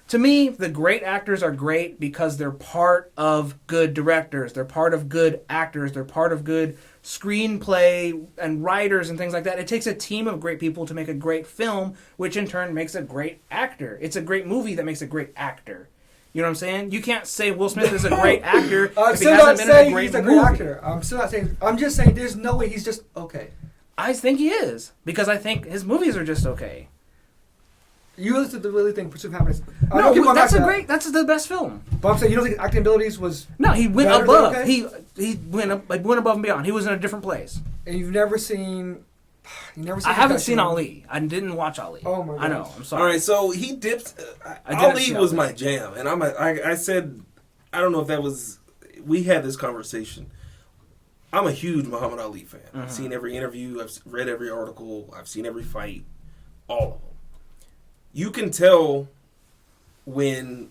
To me, the great actors are great because they're part of good directors. They're part of good actors. They're part of good screenplay and writers and things like that. It takes a team of great people to make a great film, which in turn makes a great actor. It's a great movie that makes a great actor. You know what I'm saying? You can't say Will Smith is a great actor I'm if he still hasn't not been in a saying great he's a movie. great actor. I'm still not saying. I'm just saying there's no way he's just okay. I think he is because I think his movies are just okay. You really think Pursuit of Happiness? I No, know people that's like a that, great. That's the best film. But I'm saying you don't think acting abilities was, No, he went Better than above. okay? He went above and beyond. He was in a different place. and you've never seen. I haven't seen Ali. I didn't watch Ali. Oh my I know. gosh. I'm sorry. All right, so he dipped. I didn't Ali see was Ali. my jam, and I said, I don't know if that was. We had this conversation. I'm a huge Muhammad Ali fan. I've seen every interview. I've read every article. I've seen every fight. All of them. You can tell when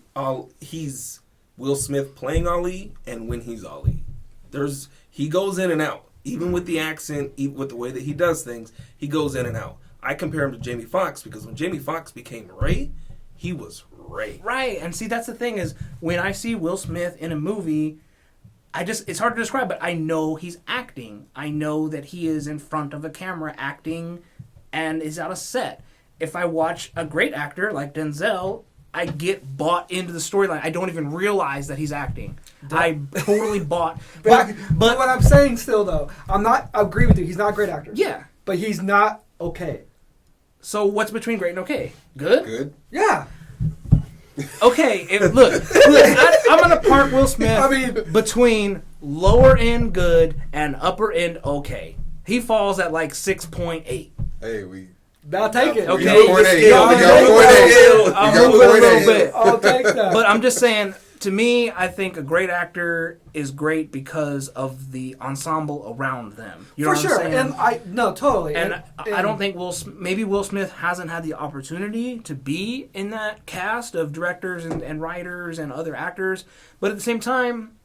he's Will Smith playing Ali and when he's Ali. He goes in and out. Even with the accent, even with the way that he does things, he goes in and out. I compare him to Jamie Foxx because when Jamie Foxx became Ray, he was Ray. Right, and see that's the thing is when I see Will Smith in a movie, it's hard to describe, but I know he's acting. I know that he is in front of a camera acting and is on a set. If I watch a great actor like Denzel, I get bought into the storyline. I don't even realize that he's acting. I totally bought. But what I'm saying still though, I agree with you. He's not a great actor. Yeah. But he's not okay. So what's between great and okay? Good? Good. Yeah. Okay, look, I'm gonna park Will Smith I mean- between lower end good and upper end okay. He falls at like 6.8. Hey, we I'll take it. Okay. got point eight. We I'll got move point eight. it. We I'll got move it a point little eight. bit. I'll take that. But I'm just saying, to me, I think a great actor is great because of the ensemble around them. You know For what sure. I'm saying? And totally. And I don't think maybe Will Smith hasn't had the opportunity to be in that cast of directors and writers and other actors. But at the same time,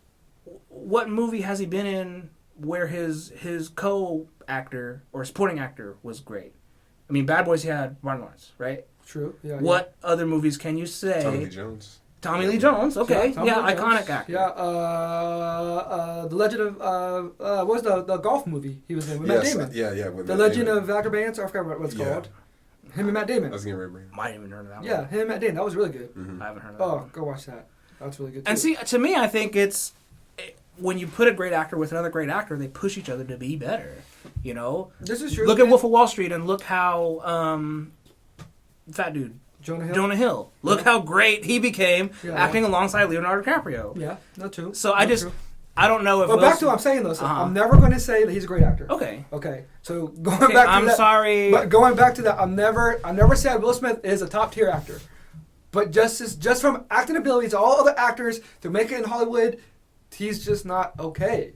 what movie has he been in where his co-actor or supporting actor was great? I mean, Bad Boys, he had Martin Lawrence, right? True. Yeah. What other movies can you say? Tommy Lee Jones. Tommy Lee Jones, okay. Tommy Yeah, Lee Jones. iconic actor. Yeah. The Legend of what was the golf movie he was in with Matt Yes, Damon? yeah. With The Matt Legend Damon. of Acrobats. I forgot what it's Yeah. called. Him and Matt I Damon. was getting ready to bring it. Might have even heard of that Yeah, one. him and Matt Damon. That was really good. I haven't heard of that Oh, one. go watch that. That's really good. And too. see, to me, I think it's when you put a great actor with another great actor, they push each other to be better. You know, this is true. look at Wolf of Wall Street and look how fat dude Jonah Hill. Hill. Look how great he became Yeah. acting alongside Leonardo DiCaprio. Yeah, not true. So Not true. I don't know if. But Will back to Smith- what I'm saying though. So Uh-huh. I'm never going to say that he's a great actor. Okay. Okay. So going Okay, back to I'm that. sorry. But going back to that, I never said Will Smith is a top tier actor. But just from acting abilities, all other actors to make it in Hollywood, he's just not okay.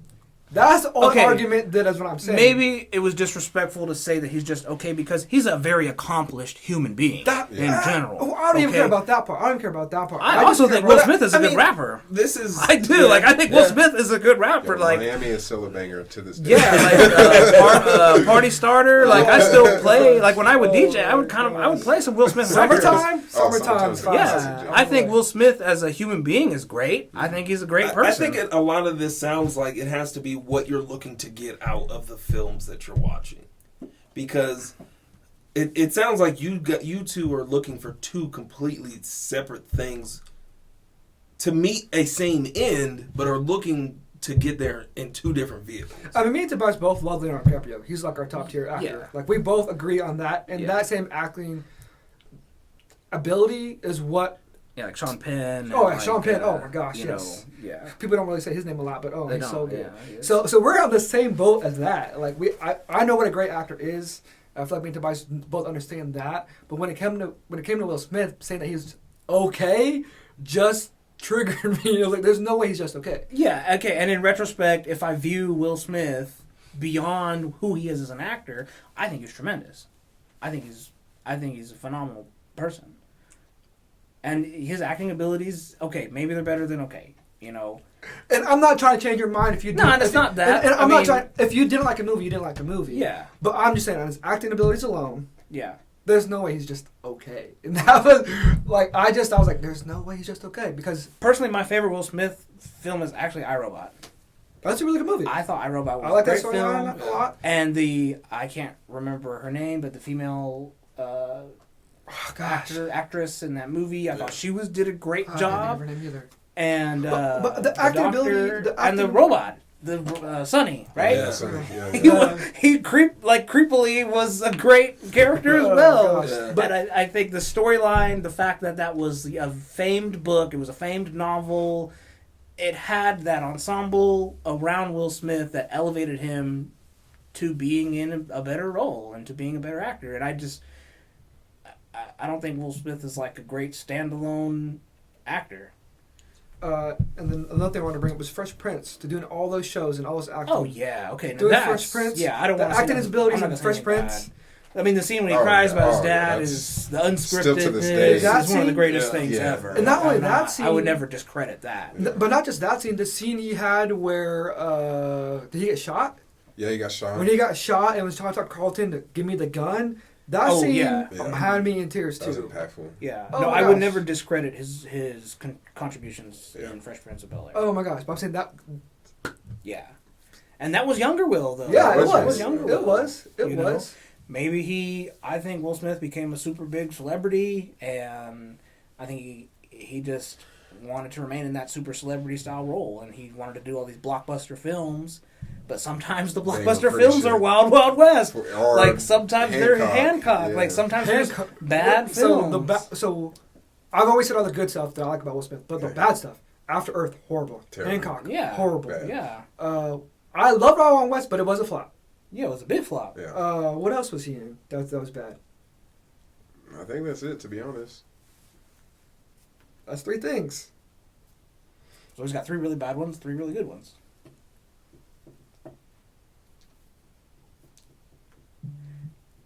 That's the only Okay. argument that is what I'm saying. Maybe it was disrespectful to say that he's just okay because he's a very accomplished human being in general. I don't even care about that part. I don't care about that part. I just also care think about- Will Smith is a good rapper. This is I do. I think Will Smith is a good rapper. Yeah, Like, Miami is still a banger to this day. yeah, like party starter. Like, I still play. Like when I would DJ, I would play some Will Smith records. Summertime. Summertime's Fine. Yeah, I think Will Smith as a human being is great. I think he's a great person. I think a lot of this sounds like it has to be what you're looking to get out of the films that you're watching, because it sounds like you two are looking for two completely separate things to meet a same end, but are looking to get there in two different vehicles. I mean, me and Tobias both love Leonardo DiCaprio. He's like our top tier actor. Yeah. Like we both agree on that, and that same acting ability is what. Yeah, like Sean Penn. Oh, and Sean Penn. Oh my gosh, you yes. know, yeah. People don't really say his name a lot, but They he's so don't, good. yeah, So we're on the same boat as that. Like I know what a great actor is. I feel like me and Tobias both understand that. But when it came to Will Smith saying that he's okay, just triggered me. Like, there's no way he's just okay. Yeah, okay, and in retrospect, if I view Will Smith beyond who he is as an actor, I think he's tremendous. I think he's a phenomenal person. And his acting abilities, okay, maybe they're better than okay, you know. And I'm not trying to change your mind if you. No, it's not that. And I'm I not mean- trying. If you didn't like a movie, you didn't like a movie. Yeah. But I'm just saying, on his acting abilities alone, Yeah. there's no way he's just okay. And that was like, I was like, there's no way he's just okay, because Personally, my favorite Will Smith film is actually iRobot. that's a really good movie. I thought iRobot was I like a that great storyline film. a lot. And I can't remember her name, but the female actress in that movie, I thought she did a great I job. can't remember her name either. And But the acting ability, and the robot, the Sonny, right? Yeah, Sonny, yeah. He creepily was a great character as Oh, well. gosh. But I think the storyline, the fact that was a famed book, it was a famed novel, it had that ensemble around Will Smith that elevated him to being in a better role and to being a better actor. And I don't think Will Smith is like a great standalone actor. And then another thing I wanted to bring up was Fresh Prince, to doing all those shows and all those acting. Oh yeah, okay. Now Doing that's, Fresh Prince, Yeah, I don't the want acting his abilities I'm in not gonna Fresh say it Prince. bad. I mean, the scene when he Oh, cries yeah. about his Oh, dad that's is the unscripted. still to this day. That It's one of the scene? greatest Yeah. things Yeah. ever. And not only I'm that not- scene- I would never discredit that. But not just that scene, the scene he had where did he get shot? Yeah, he got shot. When he got shot and was trying to talk Carlton to give me the gun, that Oh, scene yeah. had me in tears That was too. impactful. Yeah, Oh no, my I would gosh. never discredit his contributions Yeah. in Fresh Prince of Bel Air. Oh my gosh! But I'm saying that. Yeah, and that was younger Will though. Yeah, it it was. was. younger It Will. was. It You know? was. Maybe I think Will Smith became a super big celebrity, and I think he just wanted to remain in that super celebrity style role, and he wanted to do all these blockbuster films. But sometimes the They ain't blockbuster no pretty films shit. are Wild Wild West. Or Like sometimes they're Hancock, Hancock. yeah. Like sometimes Hancock- there's bad films. So I've always said all the good stuff that I like about Will Smith, but the Okay. bad stuff, After Earth, horrible. Terrible. Hancock, Yeah. horrible. Bad. Yeah, I loved Wild Wild West, but it was a flop. yeah, it was a big flop. Yeah. What else was he in? That was bad. I think that's it, to be honest. That's three things. So he's got 3 really bad ones, 3 really good ones.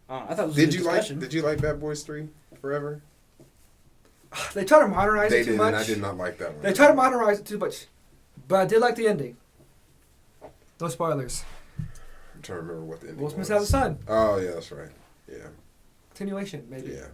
I thought it was a good discussion. Did you like Bad Boys 3 Forever? They try to modernize They it too did, much. and I did not like that one. They try to modernize it too much, but I did like the ending. No spoilers. I'm trying to remember what the ending Will Smith was. has a son. Oh, yeah, that's right. Yeah. Continuation, maybe. Yeah.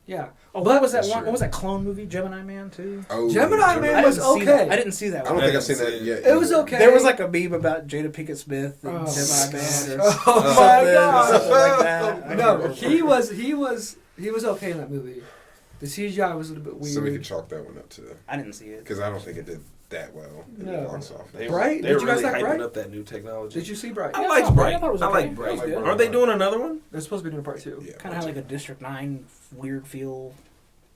Yeah. Oh, what was that That's one? true. What was that clone movie, Gemini Man too? Oh, Gemini Man I was didn't see okay. that. I didn't see that I don't one. think I've seen that yet. It was either. okay. There was like a meme about Jada Pinkett Smith and Oh. Gemini Man or Oh my something, gosh. something like that. I No, can't he remember. was okay in that movie. The CGI was a little bit weird. So we could chalk that one up to, I didn't see it. because I don't think it did that well in the No. box office. Bright? They're Did you guys really like hyping Bright? up that new technology. Did you see Bright? I Yeah, liked I Bright. thought it was I okay. like It Bright. was good. Aren't they doing another one? They're supposed to be doing part 2. Yeah. Kind of had like a District 9 weird feel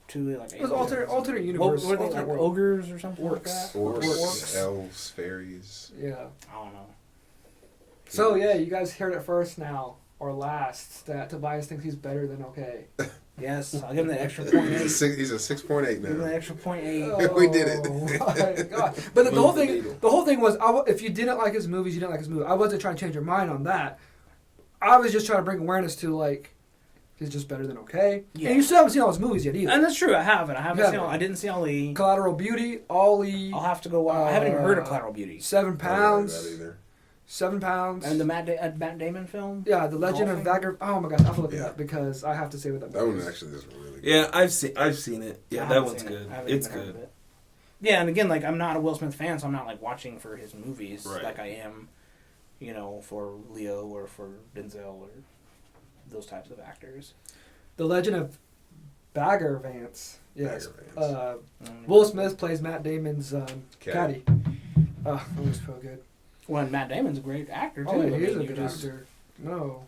to it. Like It was alternate Oh, universe. were they like alternate world. ogres or something like Orcs. that? Orcs, elves, fairies. Yeah. I don't know. So yeah, you guys heard it first now or last that Tobias thinks he's better than okay. Yes, I'll give him that extra 0.8. He's a 6.8 Give him that now. extra 0.8. We did it. Oh my God. But the whole thing was, if you didn't like his movies, you didn't like his movie. I wasn't trying to change your mind on that. I was just trying to bring awareness to, like, he's just better than okay. Yeah. And you still haven't seen all his movies yet either. And that's true, I haven't. I haven't Yeah. seen. I didn't see Ali. Collateral Beauty, Ollie, I'll have to go. I haven't even heard of Collateral Beauty. 7 I don't know Pounds, that either. 7 Pounds. And the Matt Damon film. Yeah, The Legend of Golfing? Bagger. Oh my God, I have to look it Yeah. up because I have to say what that That one movie is. actually is really good. Yeah, I've seen it. I Yeah, haven't that one's seen it. good. I haven't It's even heard of good. it. Yeah, and again, like I'm not a Will Smith fan, so I'm not like watching for his movies Right. like I am, for Leo or for Denzel or those types of actors. The Legend of Bagger Vance. Yes. Bagger Vance. Will Smith plays Matt Damon's caddy. Caddy. Oh, that was so good. Well, Matt Damon's a great actor too. Oh, I yeah, he is mean, a you good just- actor. No.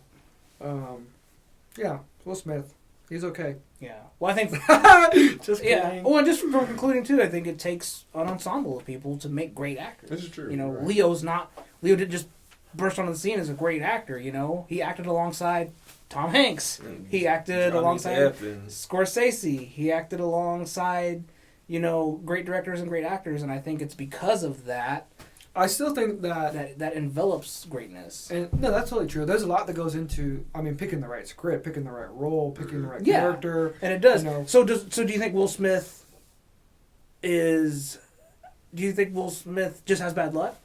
Yeah, Will Smith. He's okay. Yeah. Well, I think. Just Yeah. kidding. Well, and just from concluding too, I think it takes an ensemble of people to make great actors. This is true. Right. Leo didn't just burst onto the scene as a great actor. He acted alongside Tom Hanks. He acted Johnny alongside Depp and- Scorsese. He acted alongside, great directors and great actors, and I think it's because of that I still think that that envelops greatness. and no, that's totally true. There's a lot that goes into, picking the right script, picking the right role, picking the right Yeah. character. And it does. You know. So do you think Will Smith just has bad luck?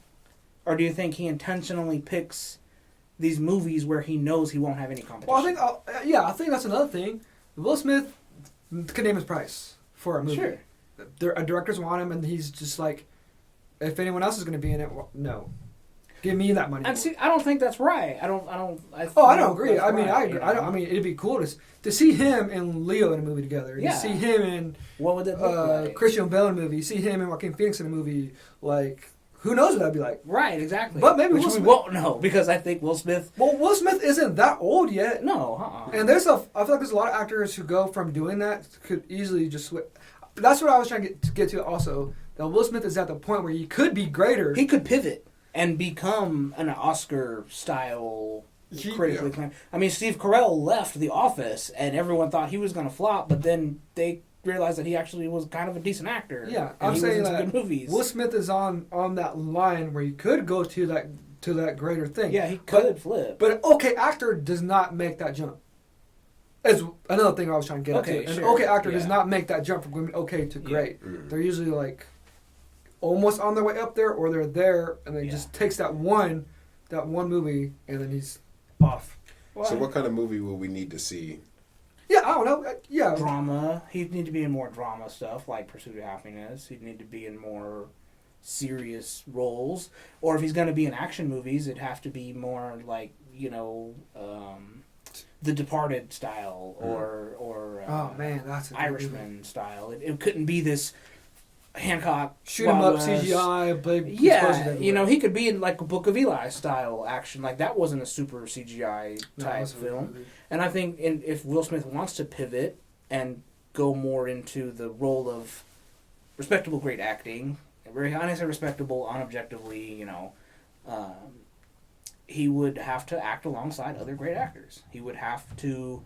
Or do you think he intentionally picks these movies where he knows he won't have any competition? Well, I think that's another thing. Will Smith can name his price for a movie. Sure. Directors want him, and he's just like, if anyone else is going to be in it, well, no, give me that money. And see, I don't think that's right. I don't agree. That's right, I agree. It'd be cool to see him and Leo in a movie together. Yeah. To see him in What would that look like? Christian Bale in a movie. See him and Joaquin Phoenix in a movie. Like, who knows what that'd be like? Right, exactly. But maybe Which Will we Smith- won't know because I think Will Smith. Well, Will Smith isn't that old yet. No, And I feel like there's a lot of actors who go from doing that could easily just switch. That's what I was trying to get to also. That Will Smith is at the point where he could be greater. He could pivot and become an Oscar style critically acclaimed. I mean, Steve Carell left The Office, and everyone thought he was going to flop, but then they realized that he actually was kind of a decent actor. Yeah, and I'm he saying was in some that good movies. Will Smith is on that line where he could go to that greater thing. Yeah, he could flip. But an okay actor does not make that jump. It's another thing I was trying to get Okay, at. An sure, okay actor does yeah. not make that jump from okay to Yeah. great. Mhm. They're usually like almost on their way up there, or they're there, and then Yeah. just takes that one movie, and then he's off. So what kind of movie will we need to see? Yeah, I don't know. Yeah, Drama. He'd need to be in more drama stuff, like Pursuit of Happiness. He'd need to be in more serious roles. Or if he's going to be in action movies, it'd have to be more like, The Departed style or oh man, that's a good movie. Irishman style. It couldn't be this Hancock Shoot 'em Wild up, West. CGI, big explosions Yeah, everywhere. he could be in like a Book of Eli style action. Like that wasn't a super CGI No, type that's a good film. movie. And I think if Will Smith wants to pivot and go more into the role of respectable great acting, very honestly respectable, unobjectively, he would have to act alongside other great actors. He would have to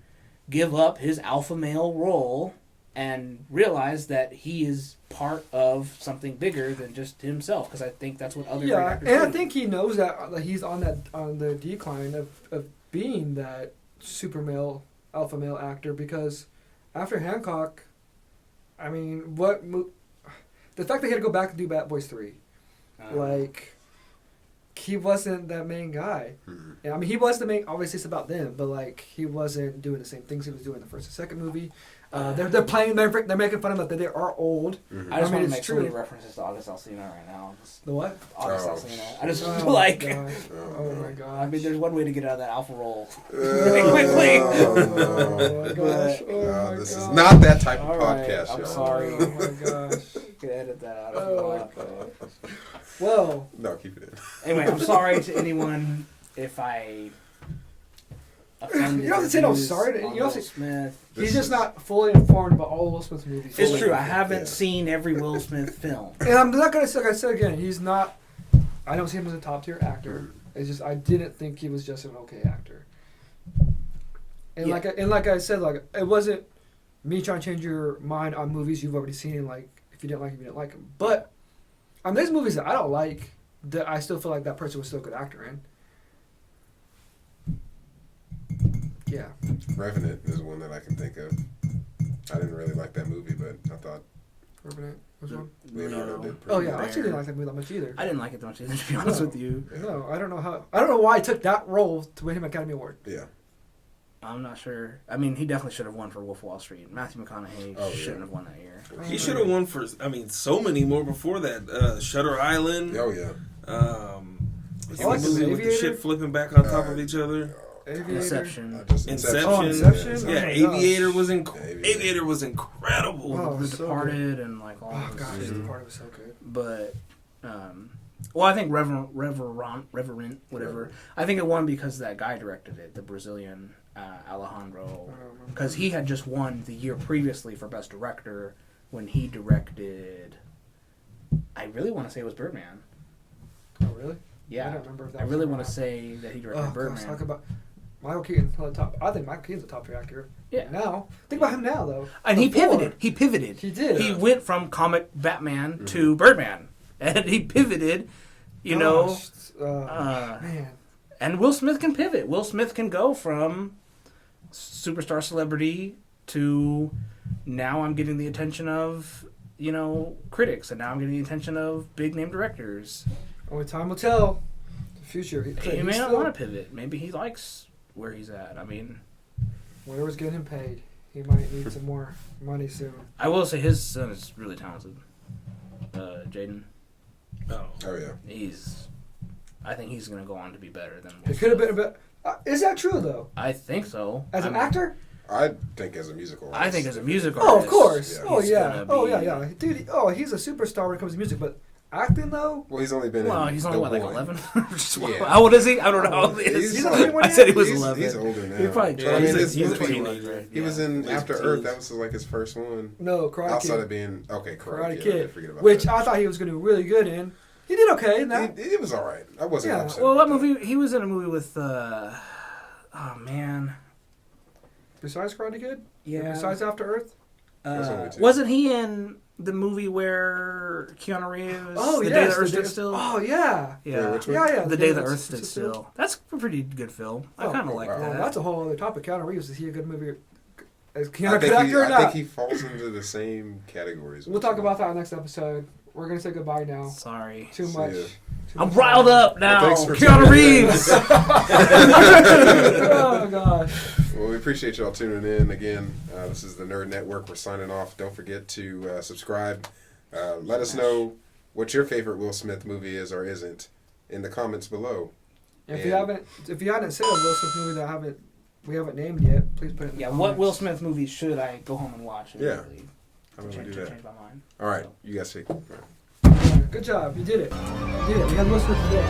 give up his alpha male role and realize that he is part of something bigger than just himself. Because I think that's what other great Yeah, actors and do. I think he knows that he's on the decline of being that super male, alpha male actor, because after Hancock, I mean, the fact that he had to go back and do Bad Boys 3, he wasn't that main guy. Mhm. Yeah, I mean, he was the main. Obviously, it's about them, but he wasn't doing the same things he was doing in the first and second movie. They're playing. They're making fun of him that they are old. Mhm. I just want to it's make so many true. references to August Alsina right now. Just The what? August Oh. Alsina. I just Oh like. my gosh. Oh my gosh. I mean, there's one way to get out of that alpha role. Oh, quickly. no. Oh my gosh. Oh No, my this is gosh. not that type of All right, podcast, I'm y'all. sorry. Oh my gosh. You can edit that out if you Oh my want. gosh. Well, No, keep it in. Anyway, I'm sorry to anyone if I offended. You don't have to say no views sorry to- on you don't have Will to- Smith. he's This just is- not fully informed about all Will Smith movies. It's Fully true. I informed, haven't yeah. seen every Will Smith film. And I'm not gonna say, like I said again, he's not. I don't see him as a top tier actor. It's just I didn't think he was just an okay actor. And Yeah. like I said, it wasn't me trying to change your mind on movies you've already seen. Like, if you didn't like them, you didn't like them. But I mean, there's movies that I don't like that I still feel like that person was still a good actor in. Yeah. Revenant is one that I can think of. I didn't really like that movie, but I thought Revenant was one. Leonardo did pretty Oh yeah, good. I actually didn't like that movie that much either. I didn't like it that much either, to be honest with you. No, I don't know why he took that role to win him an Academy Award. Yeah. I'm not sure. I mean, he definitely should have won for Wolf of Wall Street. Matthew McConaughey shouldn't have won that year. He should have won for, so many more before that. Shutter Island. Oh yeah. What's I like the movie The with the Aviator. shit flipping back on top of each other? Aviator. Inception. Inception. Oh, Inception? Yeah, Oh Yeah, my Aviator gosh. was Aviator. Aviator was incredible. Oh, The so Departed and like all Oh those gosh, shit. the part was so good. But, well, I think Reverend, whatever. I think it won because that guy directed it, the Brazilian Alejandro, because he had just won the year previously for Best Director when he directed. I really want to say it was Birdman. Oh really? Yeah, I don't remember if that I was really him or want to not. say that he directed Oh Birdman. gosh, talk about Michael Keaton on the top. I think Michael Keaton's a top tier actor. Yeah. Now, think about him now though. And Before, he pivoted. He did. He went from comic Batman to Birdman, and he pivoted. Gosh, man. And Will Smith can pivot. Will Smith can go from superstar celebrity to now I'm getting the attention of, critics, and now I'm getting the attention of big name directors. Only time will tell. The future. He may not want to pivot. Maybe he likes where he's at. I mean, Whatever's getting him paid. He might need some more money soon. I will say his son is really talented. Jaden. Oh. Oh yeah. I think he's going to go on to be better than Will It could have Smith. been a bit. Is that true though? I think so. As an I mean, actor? I think as a musical. I think as a musical Oh, of artist, course. Yeah. Oh he's yeah. gonna Oh be- yeah. Dude. He's a superstar when it comes to music, but acting though. Well, he's only been. Well, in he's only, the what, like one. 11? Yeah. How old is he? I don't know how old he is. He's only 21 I said he was He's 11. older now. You're probably Yeah, I mean, he's his a movie- teenager. He was in He's After a Earth. teen. That was like his first one. No, Karate Outside Kid. of being Karate Karate Kid. I Kid. forget about Which that. I thought he was going to do really good in. He did okay in that. It was all right. I wasn't Yeah, upset. Well, what with movie? He was in a movie with, oh, man. Besides Karate Kid? Yeah. Besides After Earth? Those only two. Wasn't he in the movie where Keanu Reeves, Oh, The yes, Day the Earth Stood Still? Oh, yeah. Yeah. which one? Yeah. The Day the Earth Stood Still. That's a pretty good film. I Oh, kind of like wow. Well, that. that's a whole other topic. Keanu Reeves, is he a good movie? Is I Keanu a good think, actor or I not? think he falls into the same categories. We'll talk about that next episode. We're going to say goodbye now. Sorry. Too See much. ya. Too I'm much riled up now. Well, thanks for Keanu tuning in. Reeves. Oh, gosh. Well, we appreciate y'all tuning in again. This is the Nerd Network. We're signing off. Don't forget to subscribe. Let us know what your favorite Will Smith movie is or isn't in the comments below. If you haven't said a Will Smith movie that we haven't named yet, please put it in the Yeah, comments. what Will Smith movie should I go home and watch? Yeah. immediately How about we do to that? change my mind. All right, you guys take. All right. Good job. You did it. You did it. We got Will Smith today.